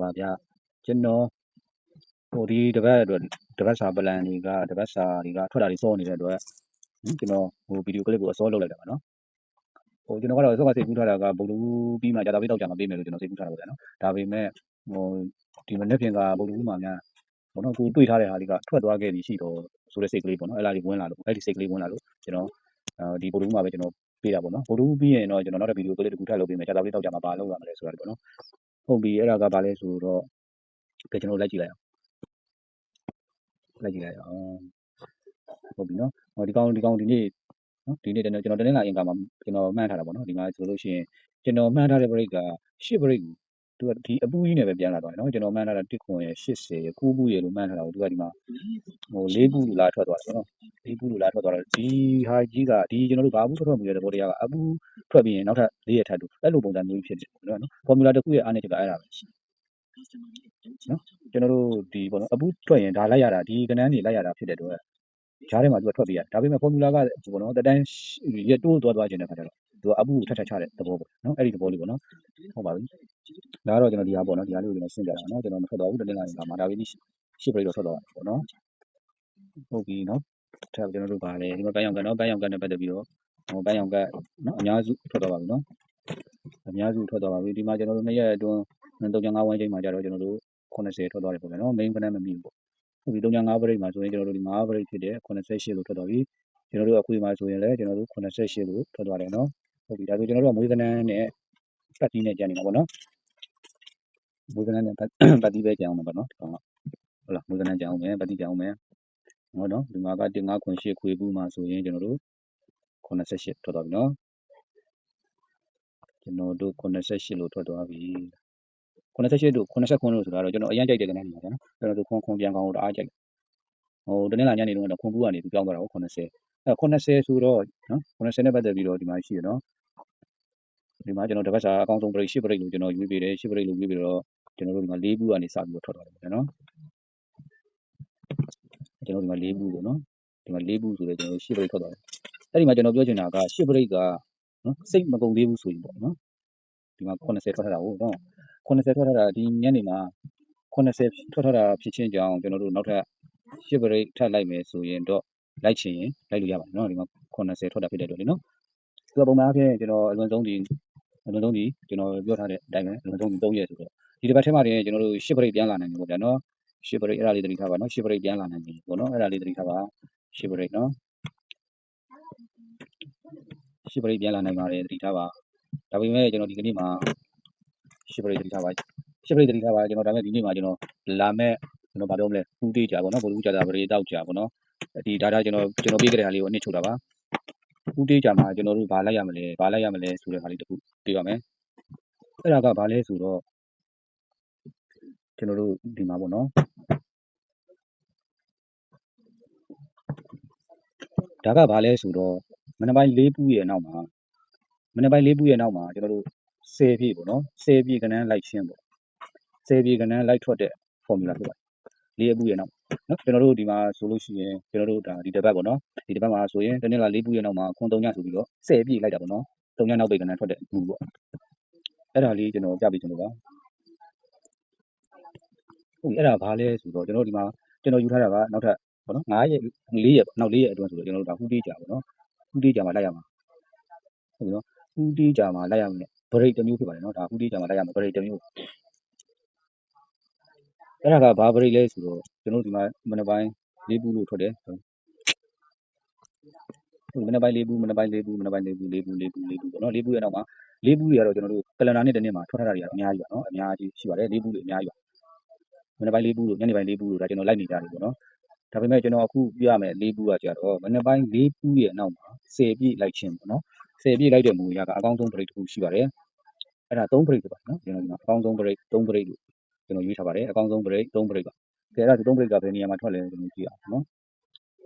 ပါဗျကျွန်တော်ဒီတပတ်အတွက်တပတ်စာပလန်တွေကတပတ်စာတွေကထွက်တာတွေစောနေတဲ့အတွက်ကျွန်တော်ဗီဒီယိုကလစ်ကိုအစောလုပ်လိုက်တာပါနော်ကျွန်တော်ကတော့အစောကစိတ်ကူးထားတာကဗုဒ္ဓဘူးပြီးမှကြာတာပြီးတော့ကြာမှာပေးမယ်လို့ကျွန်တော်စိတ်ကူးထားတာပေါ့ဗျာနော်ဒါပေမဲ့ဒီမနေ့ပြင်ကဗုဒ္ဓဘူးမှာများဘောနော်ကိုတွေ့ထားတဲ့ဟာတွေကထွက်သွားခဲ့ပြီရှိတော့ဆိုတဲ့စိတ်ကလေးပေါ့နော်အဲ့လားကြီးဝင်လာလို့အဲ့ဒီစိတ်ကလေးဝင်လာလို့ကျွန်တော်ဒီဗုဒ္ဓဘူးမှာပဲကျွန်တော်ပေးတာပေါ့နော်ဗုဒ္ဓဘူးပြီးရင်တော့ကျွန်တော်နောက်တဲ့ဗီဒီယိုကလစ်တစ်ခုထပ်လုပ်ပေးမယ်ကြာတာပြီးတော့ကြာမှာပါလုပ်ရမှာလဲဆိုတာပေါ့နော်ဟုတ်ပြီအဲ့ဒါကဘာလဲဆိုတော့ကျွန်တော်လိုက်ကြည့်လိုက်အောင်ဟုတ်ပြီနော်ဒီကောင်ဒီနေ့နော်ဒီနေ့ကျွန်တော်တင်းလာအင်္ဂါမှာကျွန်တော်မှန်းထားတာပေါ့နော်ဒီမှာဆိုလို့ရှိရင်ကျွန်တော်မှန်းထားတဲ့ break က10 break သူကဒီအပူကြီးနဲ့ပဲပြန်လာသွားတယ်နော်ကျွန်တော်မှန်းထားတာ1ခွန်ရယ်80ရယ်9ဘူးရယ်လို့မှန်းထားတာကိုသူကဒီမှာ4ဘူးလာထွက်သွားတယ်နော်4ဘူးလာထွက်သွားတော့ဒီဟာကြီးကဒီကျွန်တော်တို့ဘာဘူးထွက်မှုရတဲ့ဘောတရားကအပူထွက်ပြီးရင်နောက်ထပ်4ရက်ထပ်တူအဲ့လိုပုံစံမျိုးဖြစ်တယ်နော် formula တစ်ခုရဲ့အားနည်းချက်ကအဲ့ဒါပဲနော်ကျွန်တော်တို့ဒီပေါ့နော်အပူထွက်ရင်ဒါလိုက်ရတာဒီကနန်းတွေလိုက်ရတာဖြစ်တဲ့အတွက်ဂျားထဲမှာသူကထွက်ပေးရတယ်ဒါပေမဲ့ formula ကပေါ့နော်တတိုင်းရတိုးသွားခြင်းတဲ့ခါကျတော့သူကအပူကိုထပ်ချတဲ့သဘောပေါ့နော်အဲ့ဒီသဘောလေးပေါ့နော်ဟုတ်ပါပြီဒါကတော့ကျွန်တော်ဒီဟာပေါ့နော်ဒီဟာလေးကိုကျွန်တော်ရှင်းပြတာနော်ကျွန်တော်မထွက်တော့ဘူးတနေ့လာရင်ဒါမှဒါပဲဒီရှစ်ပြိတော့ထွက်သွားတယ်ပေါ့နော်ဟုတ်ပြီနော်ထပ်ကျွန်တော်တို့ဗာလဲဒီမှာပန်းရောင်ကနော်ပန်းရောင်ကနဲ့ပတ်သက်ပြီးတော့ပန်းရောင်ကနော်အများစုထွက်သွားပါပြီနော်အများစုထွက်သွားပါပြီဒီမှာကျွန်တော်တို့2ရက်အတွင်း3.5ဝန်းကျင်မှာကြတော့ကျွန်တော်တို့80ထွက်သွားတယ်ပေါ့နော် main ကနန်းမမိဘူးပေါ့ဟုတ်ပြီ3.5 break မှာဆိုရင်ကျွန်တော်တို့ဒီ5 break ဖြစ်တဲ့88လို့ထွက်သွားပြီကျွန်တော်တို့အခွေမှာဆိုရင်လည်းကျွန်တော်တို့88လို့ထွက်သွားတယ်နော်ဟုတ်ပြီဒါဆိုကျွန်တော်တို့ကမွေးကနန်းနဲ့ပတ်တီးနဲ့ကြံနေတာပေါ့နော်မွေးကနန်းနဲ့ပတ်တီးပဲကြံအောင်ပါနော်ဒီကောင်ကဟုတ်လားမွေးကနန်းကြံအောင်မယ်ပတ်တီးကြံအောင်မယ်ဟောနော်ဒီမှာက5ခွန်8ခွေဘူးမှာဆိုရင်ကျွန်တော်တို့88ထွက်သွားပြီနော်ကျွန်တော်တို့88လို့ထွက်သွားပြီ88တို့89လို့ဆိုတာတော့ကျွန်တော်အရင်ကြိုက်တဲ့ကနန်းတွေပါနော်ကျွန်တော်တို့ခွန်ပြန်ကောင်းလို့အားကြိုက်တနေ့လာညနေတုန်းကတော့ခွန်ဘူးကနေသူပြောင်းသွားတာကို8080ဆိုတော့နော်80နဲ့ပတ်သက်ပြီးတော့ဒီမှာရှိရနော်ဒီမှာကျွန်တော်တပတ်စာအကောင်းဆုံး break 10 break လို့ကျွန်တော်ရွေးပေးတယ်10 break လို့ရွေးပြီးတော့ကျွန်တော်တို့ဒီမှာ4ဘူးကနေစပြီးတော့ထွက်သွားတယ်ပေါ့နော်ကျွန်တော်ဒီမှာ4ဘူးပေါ့နော်ဒီမှာ4ဘူးဆိုတော့ကျွန်တော်10 break ထွက်သွားတယ်အဲ့ဒီမှာကျွန်တော်ပြောချင်တာက10 break ကနော်စိတ်မကုန်သေးဘူးဆိုရင်ပေါ့နော်ဒီမှာ80ထွက်ထားတာဟုတ်တော့80ထွက်ထားတာဒီညနေမှာ80ထွက်ထားတာဖြစ်ချင်းကြောင်းကျွန်တော်တို့နောက်ထပ်10 break ထပ်လိုက်မယ်ဆိုရင်တော့လိုက်ချင်ရင်လိုက်လို့ရပါတယ်နော်ဒီမှာ80ထွက်တာဖြစ်တဲ့အတွက်လေနော်သူကပုံမှန်အားဖြင့်ကျွန်တော်အလွန်ဆုံးဒီကျွန်တော်ပြောထားတဲ့အတိုင်းပဲအလွန်ဆုံးဒီ3ရက်ဆိုတော့ဒီတစ်ပတ်ထဲမှာတင်ကျွန်တော်တို့10 break ပြန်လာနိုင်တယ်ပေါ့ဗျာနော်10 break အဲ့ဒါလေးသတိထားပါနော်10 break ပြန်လာနိုင်ပြီပေါ့နော်အဲ့ဒါလေးသတိထားပါ10 break နော်10 break ပြန်လာနိုင်ပါတယ်သတိထားပါဒါပေမဲ့ကျွန်တော်ဒီကနေ့မှာ10 break သတိထားပါ10 break သတိထားပါကျွန်တော်ဒါပေမဲ့ဒီနေ့မှာကျွန်တော်လာမဲ့ကျွန်တော်ဗာပြောမလဲပူးတေးကြပေါ့နော်ဘိုလ်ဦးကြတာပရိတောက်ကြပေါ့နော်ဒီ data ကျွန်တော်ပေးခဲ့တဲ့ဟာလေးကိုအနည်းချုပ်တာပါပူးတေးကြမှာကျွန်တော်တို့ဗာလိုက်ရမလဲဆိုတဲ့ဟာလေးတစ်ခုပြပါမယ်အဲ့ဒါကဗာလဲဆိုတော့ကျွန်တော်တို့ဒီမှာပေါ့နော်ဒါကဘာလဲဆိုတော့မနက်ပိုင်း၄ပူးရဲ့နောက်မှာကျွန်တော်တို့10ပြည့်ပေါ့နော်10ပြည့်ကနန်းလိုက်ရှင်းပေါ့10ပြည့်ကနန်းလိုက်ထွက်တဲ့ formula ဖြစ်ပါတယ်၄ပူးရဲ့နောက်နော်ကျွန်တော်တို့ဒီမှာဆိုလို့ရှိရင်ကျွန်တော်တို့ဒါဒီတစ်ပတ်ပေါ့နော်ဒီတစ်ပတ်မှာဆိုရင်တနေ့လာ၄ပူးရဲ့နောက်မှာခွန်3ညဆိုပြီးတော့10ပြည့်လိုက်တာပေါ့နော်3ညနောက်ပိတ်ကနန်းထွက်တဲ့ဘူးပေါ့အဲ့ဒါလေးကျွန်တော်ပြပေးချင်လို့ပါဟုတ်ပြီအဲ့ဒါဘာလဲဆိုတော့ကျွန်တော်ဒီမှာကျွန်တော်ယူထားတာကနောက်ထပ်ပေါ့နော်9ရက်4ရက်နောက်4ရက်အတွင်းဆိုတော့ကျွန်တော်တို့ဒါဟူတေးကြပေါ့နော်ဟူတေးကြမှာလိုက်ရမှာဟုတ်ပြီနော်ဟူတေးကြမှာလိုက်ရမယ် break တစ်မျိုးဖြစ်ပါတယ်နော်ဒါဟူတေးကြမှာလိုက်ရမယ် break တစ်မျိုးအဲ့ဒါကဘာ break လဲဆိုတော့ကျွန်တော်ဒီမှာမနက်ပိုင်း၄ဘူးလို့ထွက်တယ်မနက်ပိုင်း၄ဘူးပေါ့နော်၄ဘူးရဲ့နောက်မှာ၄ဘူးတွေကတော့ကျွန်တော်တို့ကလန်ဒါနဲ့တစ်နေ့မှာထွက်ထားတာတွေကတော့အများကြီးပါနော်အများကြီးရှိပါတယ်၄ဘူးတွေအများကြီးပါမနက်ပိုင်း၄ဘူးလို့ညနေပိုင်း၄ဘူးလို့ဒါကျွန်တော်လိုက်နေကြတယ်ပေါ့နော်ဒါပေမဲ့ကျွန်တော်အခုပြရမယ်၄ဘူးကကြတော့မနက်ပိုင်း၄ဘူးရဲ့နောက်မှာ10ပြည့်လိုက်ခြင်းပေါ့နော်10ပြည့်လိုက်တဲ့မူအရာကအကောင်းဆုံး break တစ်ခုရှိပါတယ်အဲ့ဒါ3 break ပဲပါနော်ကျွန်တော်ဒီမှာအကောင်းဆုံး break 3 break လို့ကျွန်တော်ရွေးထားပါတယ်အကောင်းဆုံး break 3 break ပါကဲအဲ့ဒါ3 break ကဘယ်နေရာမှာထွက်လဲကျွန်တော်ကြည့်အောင်နော်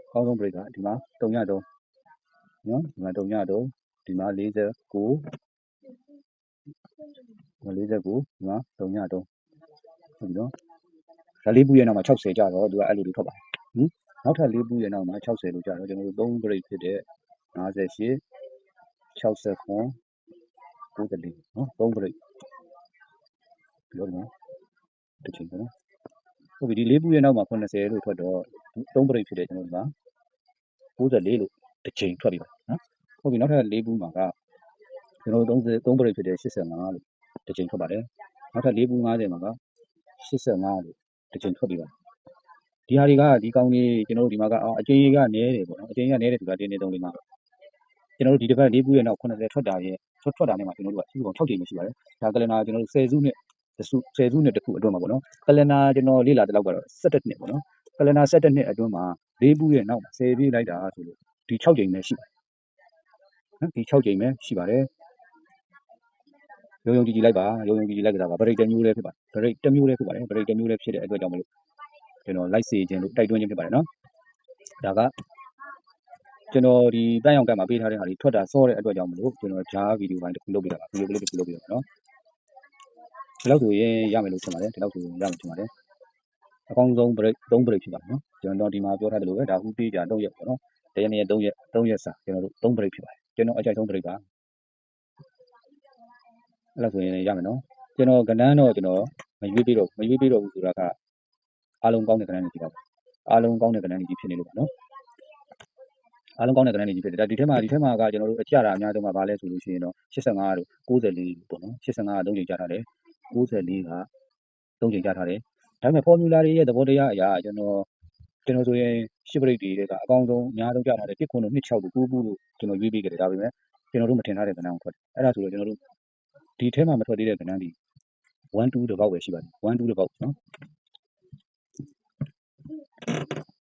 အကောင်းဆုံး break ကဒီမှာ3ည3နော်ဒီမှာ3ည3ဒီမှာ49ဒီမှာ3ည3ဟုတ်ပြီနော်ဒါ၄ဘူးရဲ့နောက်မှာ60ကျတော့သူကအဲ့လိုတွေထွက်ပါတယ်နောက်ထပ်၄ဘူးရဲ့နောက်မှာ60လို့ကျတော့ကျွန်တော်တို့3 break ဖြစ်တဲ့58 69 94နော်3 break ပြောလို့ တစ်ချိန်ပေါ့နော်ဟုတ်ပြီဒီ၄ပူရဲ့နောက်မှာ80လို့ထွက်တော့3ပရိတ်ဖြစ်တယ်ကျွန်တော်ဒီမှာ94လို့တစ်ချိန်ထွက်ပြီပါနော်ဟုတ်ပြီနောက်ထပ်၄ပူမှာကကျွန်တော်3ပရိတ်ဖြစ်တယ်85လို့တစ်ချိန်ထွက်ပါတယ်နောက်ထပ်၄ပူ90မှာက85လို့တစ်ချိန်ထွက်ပြီပါဒီဟာတွေကဒီကောင်ကြီးကျွန်တော်တို့ဒီမှာကအကျဉ်းကြီးကနည်းတယ်ပေါ့နော်အကျဉ်းကြီးကနည်းတယ်ဆိုတာ1 2 3 4မှာကျွန်တော်တို့ဒီတစ်ပတ်၄ပူရဲ့နောက်80ထွက်တာရဲ့ထွက်တာနဲ့မှာကျွန်တော်တို့ကစုစုပေါင်း6ချိန်ပဲရှိပါတယ်ဒါကလနာကျွန်တော်တို့10စုနဲ့10စုနဲ့တစ်ခုအတွင်းမှာပေါ့နော်ကလနာကျွန်တော်လေ့လာတဲ့လောက်ကတော့17နှစ်ပေါ့နော်ကလနာ17နှစ်အတွင်းမှာ၄ပူရဲ့နောက်မှာ10ပြည့်လိုက်တာဆိုလို့ဒီ6ချိန်ပဲရှိပါတယ်နော်ဒီ6ချိန်ပဲရှိပါတယ်ရုံကြည်လိုက်ပါရုံကြည်လိုက်ကစားပါဗရိတ်တစ်မျိုးလေးဖြစ်ပါတယ်ဗရိတ်တစ်မျိုးလေးဖြစ်ပါတယ်ဗရိတ်တစ်မျိုးလေးဖြစ်တဲ့အတွက်ကြောင့်မလို့ကျွန်တော်လိုက်စေခြင်းလို့တိုက်တွန်းခြင်းဖြစ်ပါတယ်နော်ဒါကကျွန်တော်ဒီတန်းရောင်ကတ်မှာပေးထားတဲ့ဟာတွေထွက်တာစောတဲ့အတွက်ကြောင့်မလို့ကျွန်တော်ဂျားဗီဒီယိုပိုင်းတစ်ခုလုပ်ပေးတာပါဗီဒီယိုကလေးတစ်ခုလုပ်ပေးတာနော်ဒီလောက်ဆိုရင်ရမယ်လို့ထင်ပါတယ်ဒီလောက်ဆိုရင်ရမယ်ထင်ပါတယ်အကောင်းဆုံး break 3 break ဖြစ်ပါတယ်နော်ကျွန်တော်ဒီမှာပြောထားတယ်လို့ပဲဒါခုပေးကြ3ရက်ပေါ့နော်တရက်နေ့ရက်3ရက်စာကျွန်တော်တို့3 break ဖြစ်ပါတယ်ကျွန်တော်အကြိုက်ဆုံး break ပါအဲ့လောက်ဆိုရင်ရမယ်နော်ကျွန်တော်ကဏ္ဍတော့ကျွန်တော်မရွေးပေးတော့ဘူးဆိုတာကအားလုံးကောင်းတဲ့ကဏ္ဍတွေကြီးပါအားလုံးကောင်းတဲ့ကဏ္ဍတွေကြီးဖြစ်နေလို့ပါနော်အားလုံးကောင်းတဲ့ကဏ္ဍတွေကြီးဖြစ်တယ်ဒါဒီထဲမှာကကျွန်တော်တို့အကြတာအများဆုံးကဘာလဲဆိုလို့ရှိရင်တော့85တို့94ပေါ့နော်85က3ချိန်ကြထားတယ်94က3ချိန်ကြထားတယ်ဒါပေမဲ့ formula တွေရဲ့သဘောတရားအရာကျွန်တော်ဆိုရင်10 break တွေကအကောင်းဆုံးအများဆုံးကြထားတယ်1 9 2 6တို့9ဘူးလို့ကျွန်တော်ရွေးပေးခဲ့တယ်ဒါပေမဲ့ကျွန်တော်တို့မထင်ထားတဲ့ကဏ္ဍကိုထွက်တယ်အဲ့ဒါဆိုတော့ကျွန်တော်တို့ဒီထဲမှာမထွက်သေးတဲ့ကဏ္ဍတွေ1 2တစ်ပေါက်ပဲရှိပါတယ်1 2တစ်ပေါက်နော်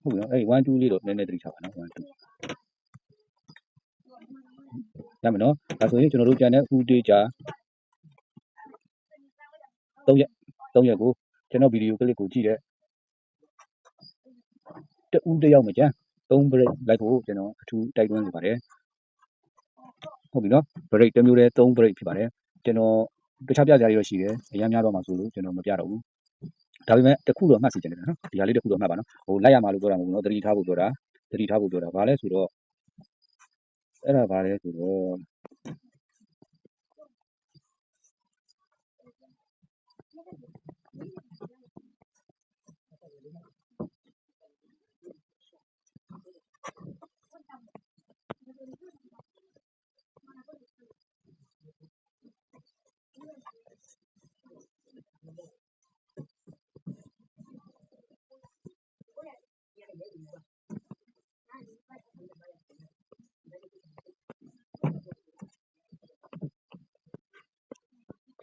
ဟုတ်ပြီနော်အဲ့1 2လေးတော့နည်းနည်းသတိထားပါနော်1 2ရမယ်နော်ဒါဆိုရင်ကျွန်တော်တို့ကြံတဲ့ဥတေးကြ3ရက်ကိုကျွန်တော်ဗီဒီယိုကလစ်ကိုကြည့်တဲ့တယောက်မကြမ်း3 break လိုက်ဖို့ကျွန်တော်အထူးတိုက်တွန်းနေပါတယ်ဟုတ်ပြီနော် break တစ်မျိုးတည်း3 break ဖြစ်ပါတယ်ကျွန်တော်တခြားပြကြရတော့ရှိတယ်အများများတော့မှဆိုလို့ကျွန်တော်မပြတော့ဘူးဒါပေမဲ့တစ်ခုတော့မှတ်စီချင်တယ်နော်ဒီဟာလေးတစ်ခုတော့မှတ်ပါနော်ဟိုလိုက်ရမှာလို့ပြောတာမဟုတ်ဘူးနော်သတိထားဖို့ပြောတာဘာလဲဆိုတော့အဲ့ဒါဘာလဲဆိုတော့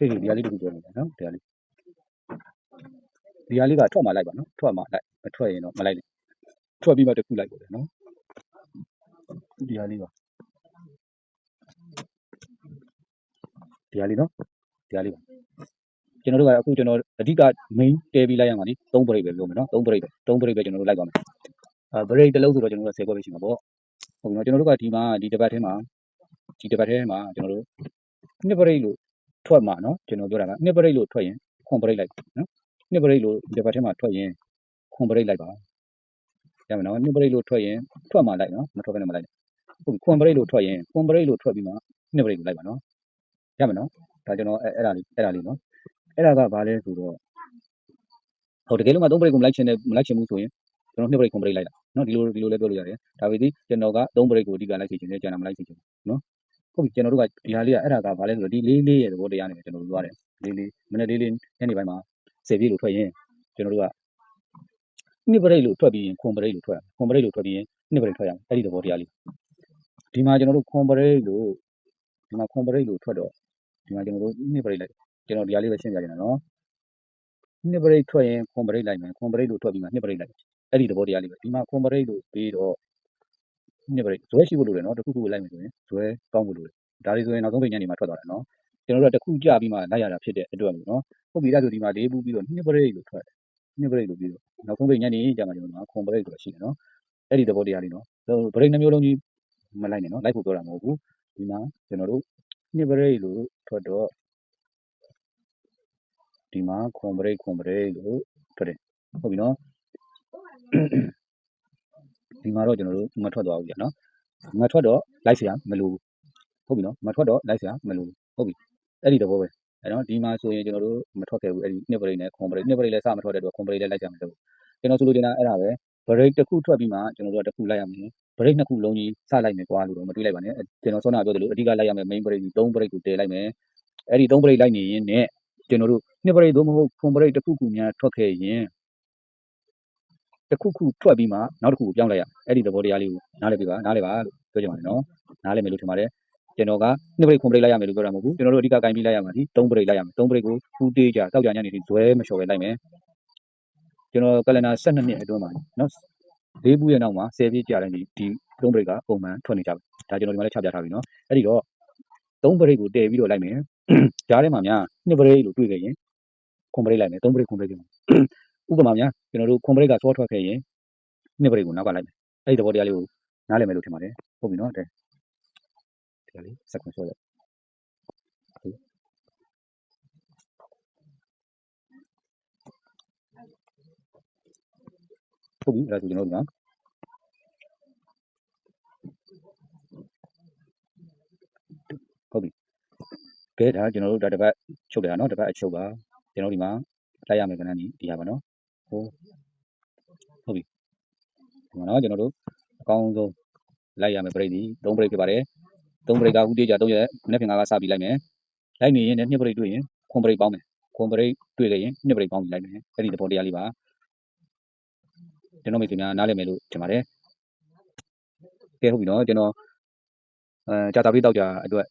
ခေဒီဟာလေးတစ်ခုပြောနေတယ်နော်ဒီဟာလေးကထွက်မှလိုက်ပါနော်ထွက်မှလိုက်မထွက်ရင်တော့မလိုက်နဲ့ထွက်ပြီးမှတစ်ခုလိုက်ပေါ့ဗျာနော်ဒီဟာလေးပါဒီဟာလေးနော်ဒီဟာလေးပါကျွန်တော်တို့ကအခုကျွန်တော်အဓိက main တဲပြီးလိုက်ရမှာဒီ3 break ပဲပြောမယ်နော်3 break ပဲကျွန်တော်တို့လိုက်ပါမယ်break တစ်လုံးဆိုတော့ကျွန်တော်တို့10ခွက်ပဲရှိမှာပေါ့ဟုတ်ပြီနော်ကျွန်တော်တို့ကဒီမှာဒီတစ်ပတ်ထဲမှာကျွန်တော်တို့2 break လို့ထွက်မှာနော်ကျွန်တော်ပြောတာက2 break လို့ထွက်ရင်ခွန် break လိုက်နော်2 break လို့ဒီတစ်ပတ်ထဲမှာထွက်ရင်ခွန် break လိုက်ပါရမယ်နော်2 break လို့ထွက်ရင်ထွက်မှာလိုက်နော်မထွက်ဘဲနဲ့မလိုက်နဲ့ဟုတ်ပြီခွန် break လို့ထွက်ရင်ခွန် break လို့ထွက်ပြီးမှ2 break ကိုလိုက်ပါနော်ရမယ်နော်ဒါကျွန်တော်အဲ့ဒါလေးနော်အဲ့ဒါကဘာလဲဆိုတော့ဟိုတကယ်လို့မှ3 break ကိုမလိုက်ချင်ဘူးဆိုရင်ကျွန်တော်2 break ခွန် break လိုက်တာနော်ဒီလိုလည်းပြောလို့ရတယ်ဒါပေမဲ့ကျွန်တော်က3 break ကိုအဓိကလိုက်ချင်တယ်ကျန်တာမလိုက်ချင်ဘူးနော်ဟုတ်ပြီကျွန်တော်တို့ကဒီဟာလေးကအဲ့ဒါကဘာလဲဆိုတော့ဒီလေးရဲ့သဘောတရားနဲ့ကျွန်တော်တို့သွားတယ်လေးမနေ့လေးညနေပိုင်းမှာ10ပြည့်လို့ထွက်ရင်ကျွန်တော်တို့က2 break လို့ထွက်ပြီးရင်ခွန် break လို့ထွက်ရခွန် break လို့ထွက်ပြီးရင်2 break ထွက်ရအဲ့ဒီသဘောတရားလေးဒီမှာကျွန်တော်တို့ခွန် break လို့ထွက်တော့ဒီမှာကျွန်တော်တို့2 break လိုက်ကျွန်တော်ဒီဟာလေးပဲရှင်းပြချင်တာနော်2 break ထွက်ရင်ခွန် break လိုက်မယ်ခွန် break လို့ထွက်ပြီးမှ2 break လိုက်အဲ့ဒီသဘောတရားလေးပဲဒီမှာခွန် break လို့ပြီးတော့2 break ဇွဲရှိဖို့လိုတယ်နော်တစ်ခုလိုက်မယ်ဆိုရင်ဇွဲကောင်းဖို့လိုတယ်ဒါတွေဆိုရင်နောက်ဆုံးပိတ်ညနေမှာထွက်သွားတယ်နော်ကျွန်တော်တို့ကတစ်ခုကြပြီးမှလိုက်ရတာဖြစ်တဲ့အတွက်မျိုးနော်ဟုတ်ပြီဒါဆိုဒီမှာ၄ဘူးပြီးတော့2 break လို့ထွက်တယ်2 break လို့ပြီးတော့နောက်ဆုံးပိတ်ညနေကြမှာကျွန်တော်တို့ခွန် break ဆိုတာရှိတယ်နော်အဲ့ဒီသဘောတရားလေးနော် break နှမျိုးလုံးကြီးမလိုက်နဲ့နော်လိုက်ဖို့ပြောတာမဟုတ်ဘူးဒီမှာကျွန်တော်တို့2 break လို့ထွက်တော့ဒီမှာခွန် break လို့ထွက်တယ်ဟုတ်ပြီနော်ဒီမှာတော့ကျွန်တော်တို့မထွက်သွားဘူးကြာနော်မထွက်တော့လိုက်เสียမလိုဘူးဟုတ်ပြီနော်မထွက်တော့လိုက်เสียမလိုဘူးဟုတ်ပြီအဲ့ဒီသဘောပဲ အဲ့တော့ဒီမှာဆိုရင်ကျွန်တော်တို့မထွက်ခဲ့ဘူးအဲ့ဒီနှစ်ပရိတ်နဲ့ခွန်ပရိတ်နှစ်ပရိတ်လည်းစမထွက်တဲ့အတွက်ခွန်ပရိတ်လည်းလိုက်ကြမှာတော့ကျွန်တော်ဆိုလိုချင်တာအဲ့ဒါပဲဘရိတ်တစ်ခုထွက်ပြီးမှကျွန်တော်တို့ကတစ်ခုလိုက်ရမယ်ဘရိတ်နှစ်ခုလုံးကြီးစလိုက်မယ်ကွာလို့တော့မတွေးလိုက်ပါနဲ့ကျွန်တော်စောနာပြောသလိုအဓိကလိုက်ရမယ် main ပရိတ်3ပရိတ်ကိုတည်လိုက်မယ်အဲ့ဒီ3ပရိတ်လိုက်နေရင်နဲ့ကျွန်တော်တို့နှစ်ပရိတ်သို့မဟုတ်ခွန်ပရိတ်တစ်ခုခုများထွက်ခဲ့ရင်တစ်ခုခုထွက်ပြီးမှနောက်တစ်ခုကိုပြောင်းလိုက်ရအဲ့ဒီသဘောတရားလေးကိုနားလည်ပြီပါနားလည်ပါလို့ပြောချင်ပါတယ်နော်နားလည်မယ်လို့ထင်ပါတယ်ကျွန်တော်ကနှစ်ပရိတ်ခွန်ပရိတ်လိုက်ရမယ်လို့ပြောတာမဟုတ်ဘူးကျွန်တော်တို့အဓိကကင်ပြီးလိုက်ရမှာဒီ3ပရိတ်လိုက်ရမယ်3ပရိတ်ကိုဖူးတေးကြတောက်ကြညနေဒီဇွဲမလျှော်ပဲလိုက်မယ်ကျွန်တော်ကလန်ဒါ12နှစ်အတွင်းမှာနော်၄ဘူးရဲ့နောက်မှာ10ပြည့်ကြာတိုင်းဒီ3ပရိတ်ကပုံမှန်ထွက်နေကြပြီဒါကျွန်တော်ဒီမှာလည်းချပြထားပြီနော်အဲ့ဒီတော့3ပရိတ်ကိုတည်ပြီးတော့လိုက်မယ်ကြားထဲမှာများနှစ်ပရိတ်လို့တွေ့ခဲ့ရင်ခွန်ပရိတ်လိုက်မယ်3ပရိတ်ခွန်ပရိတ်ပြင်ဥပမာများကျွန်တော်တို့ခွန်ပရိတ်ကစောထွက်ခဲ့ရင်နှစ်ပရိတ်ကိုနောက်ကလိုက်မယ်အဲ့ဒီသဘောတရားလေးကိုနားလည်မယ်လို့ထင်ပါတယ်ဟုတ်ပြီနော်တဲ့ဒီကလေးစက်ခွန်ဆော့ရဟုတ်ပြီအဲ့ဒါဆိုကျွန်တော်တို့ကဟုတ်ပြီကဲဒါကျွန်တော်တို့ဒါတစ်ပတ်ချုပ်တယ်နော်တစ်ပတ်အချုပ်ပါကျွန်တော်ဒီမှာလိုက်ရမယ်ကဏ္ဍကြီးဒီဟာပါနော်ဟုတ်ပြီဒီမှာနော်ကျွန်တော်တို့အကောင်းဆုံးလိုက်ရမယ်ပရိတ်ဒီ3ပရိတ်ဖြစ်ပါတယ်3ပရိတ်ကဥတေးကြ3ရက်မနေ့ကစပြီးလိုက်မယ်လိုက်နေရင်လည်း2ပရိတ်တွေ့ရင်ခွန်ပရိတ်ပေါင်းမယ်ခွန်ပရိတ်တွေ့ခဲ့ရင်2ပရိတ်ပေါင်းပြီးလိုက်မယ်အဲ့ဒီသဘောတရားလေးပါကျွန်တော်မိတ်ဆွေများနားလည်မယ်လို့ထင်ပါတယ်ကဲဟုတ်ပြီနော်ကျွန်တော်ကြာတာပြီးတောက်ကြအတွက်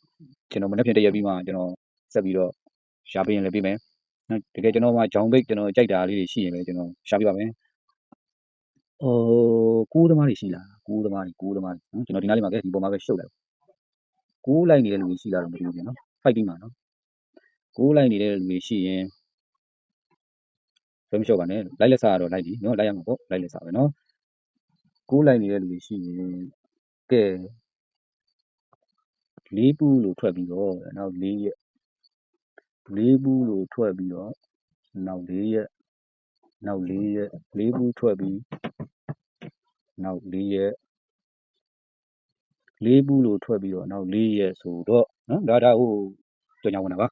ကျွန်တော်မနေ့ဖြန်တရက်ပြီးမှကျွန်တော်ဆက်ပြီးတော့ရှာပေးရင်လည်းပေးမယ်တကယ်ကျွန်တော်မှဂျောင်းဘိတ်ကျွန်တော်ကြိုက်တာလေးတွေရှိရင်လည်းကျွန်တော်ရှာပေးပါမယ်ကိုးသမားတွေရှိလားကိုးသမားတွေနော်ကျွန်တော်ဒီနားလေးမှာကဲဒီပေါ်မှာပဲရှုပ်လိုက်ကိုးလိုက်နေတဲ့လူတွေရှိလားတော့မသိဘူးပြင်နော် fighting မှာနော်ကိုးလိုက်နေတဲ့လူတွေရှိရင်ဘယ်မလျှော့ပါနဲ့လိုက်လက်စားတော့လိုက်ပြီနော်လိုက်ရမှာပေါ့လိုက်လက်စားပဲနော်ကိုးလိုက်နေတဲ့လူတွေရှိရင်ကဲလေးပူးလို့ထွက်ပြီးတော့နောက်4ရက်လေးပူးလို့ထွက်ပြီးတော့နောက်4ရက်နောက်4ရက်လေးပူးထွက်ပြီးနောက်4ရက်လေးပူးလို့ထွက်ပြီးတော့နောက်4ရက်ဆိုတော့နော်ဒါဟိုကြောင်ညာဝင်တာပါ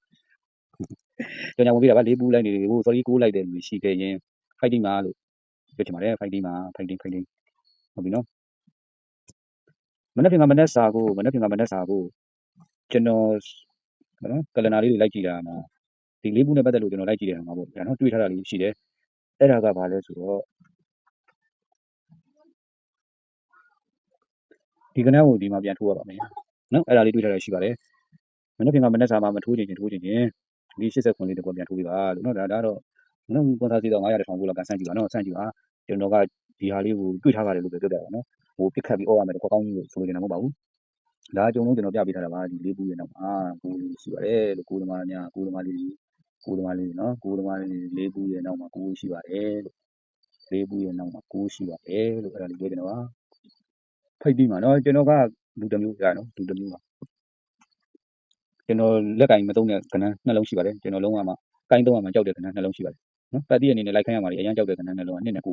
ကြောင်ညာဝင်ပြတာပါလေးပူးလိုက်နေတယ်ဟို sorry ကိုးလိုက်တဲ့လူရှိခဲ့ရင် fighting မှာလို့ပြောချင်ပါတယ် fighting မှာ fighting ဟုတ်ပြီနော်မနေ့ကမနေ့စာကိုကျွန်တော်နော်ကလနာလေးတွေလိုက်ကြည့်တာမှာဒီလေးပူးနဲ့ပတ်သက်လို့ကျွန်တော်လိုက်ကြည့်တယ်မှာပေါ့ဒါနော်တွေးထားတာလေးရှိတယ်အဲ့ဒါကဘာလဲဆိုတော့ဒီကနန်းကိုဒီမှာပြန်ထိုးရပါမယ်နော်အဲ့ဒါလေးတွေးထားတာရှိပါတယ်မနေ့ကမနေ့စာမှာမထိုးချင်ဒီ80ခွန်လေးတစ်ခုပြန်ထိုးပြပါလို့နော်ဒါတော့နော်ကွန်ဆာစီတော့900 1000ကိုလောက်ကန်ဆန့်ကြည့်ပါနော်ဆန့်ကြည့်ပါကျွန်တော်ကဒီဟာလေးကိုတွေးထားပါတယ်လို့ပြောပြတာနော်ဟိုပြစ်ခတ်ပြီးအော်ရမယ်တော့ကောင်းကြီးလို့ဆိုလို့ကျွန်တော်မဟုတ်ပါဘူးဒါအကျုံလုံးကျွန်တော်ပြပေးထားတာပါဒီလေးပူးရဲ့နောက်မှာကိုလေးရှိပါတယ်လို့ကိုသမားများကိုသမားလေးနော်ကိုသမားလေးလေးပူးရဲ့နောက်မှာကိုရှိပါတယ်လို့လေးပူးရဲ့နောက်မှာကိုရှိပါတယ်လို့အဲ့ဒါလေးပြောကျွန်တော်ပါဖိတ်ပြီးမှာနော်ကျွန်တော်ကလူတစ်မျိုးကြာနော်လူတစ်မျိုးပါကျွန်တော်လက်ကင်မသုံးတဲ့ကဏ္ဍနှလုံးရှိပါတယ်ကျွန်တော်လုံးဝမှကိုင်းသုံးရမှကြောက်တဲ့ကဏ္ဍနှလုံးရှိပါတယ်နော်ပတ်တိအနေနဲ့လိုက်ခိုင်းရမှာလေအရင်ကြောက်တဲ့ကဏ္ဍနှလုံးက2နဲ့9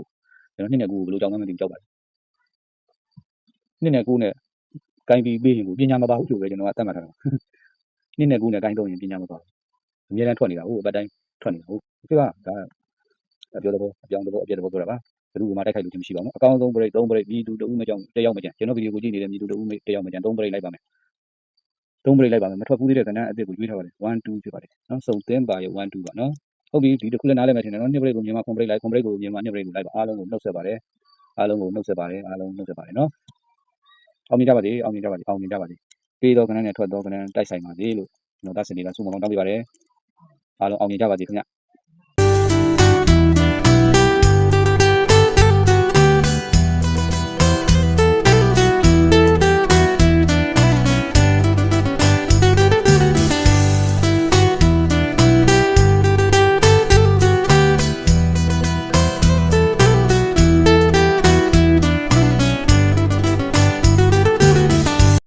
ကျွန်တော်2နဲ့9ကိုဘယ်လိုကြောက်မှမသိကြောက်ပါတယ်2နဲ့9နဲ့ကိုင်းပြီးပေးရင်ကိုပညာမပါဘူးလို့ပဲကျွန်တော်ကသတ်မှတ်ထားတာ2နဲ့9နဲ့ကိုင်းသုံးရင်ပညာမပါဘူးအများတန်းထွက်နေတာဟုတ်အပတ်တိုင်းထွက်နေတာဟုတ်ဒီကဒါအပြောတော့အပြောင်းတော့အပြည့်တော့ပြောတာပါဘယ်သူမှတိုက်ခိုက်လို့မရှိပါဘူးအကောင်းဆုံး break 3 break ဒီတူတူမကြောက်တယောက်မကြံကျွန်တော်ဗီဒီယိုကိုကြည့်နေတဲ့မြည်တူတူတယောက်မကြံ3 break လိုက်ပါမယ်3 break လိုက်ပါမယ်မထွက်ဘူးသေးတဲ့ကဏ္ဍအသစ်ကိုရွေးထားပါတယ်1 2ဖြစ်ပါတယ်နော်စုံသင်းပါရ1 2ပါနော်ဟုတ်ပြီဒီတစ်ခုလည်းနားလည်မယ်ထင်တယ်နော်2 break ကိုမြန်မာခွန် break လိုက်ခွန် break ကိုမြန်မာ2 break ကိုလိုက်ပါအားလုံးကိုနှုတ်ဆက်ပါတယ်အားလုံးကိုနှုတ်ဆက်ပါတယ်အားလုံးနှုတ်ဆက်ပါတယ်နော်အောင်မြင်ကြပါစေအောင်မြင်ကြပါစေအောင်မြင်ကြပါစေပေးတော့ကဏ္ဍနဲ့ထွက်တော့ကဏ္ဍတိုက်ဆိုင်ပါစေလို့ကျွန်တော်သားစင်တွေကစုမပေါင်းတောင်းပေးပါတယ်အားလုံးအောင်မြင်ကြပါစေခင်ဗျ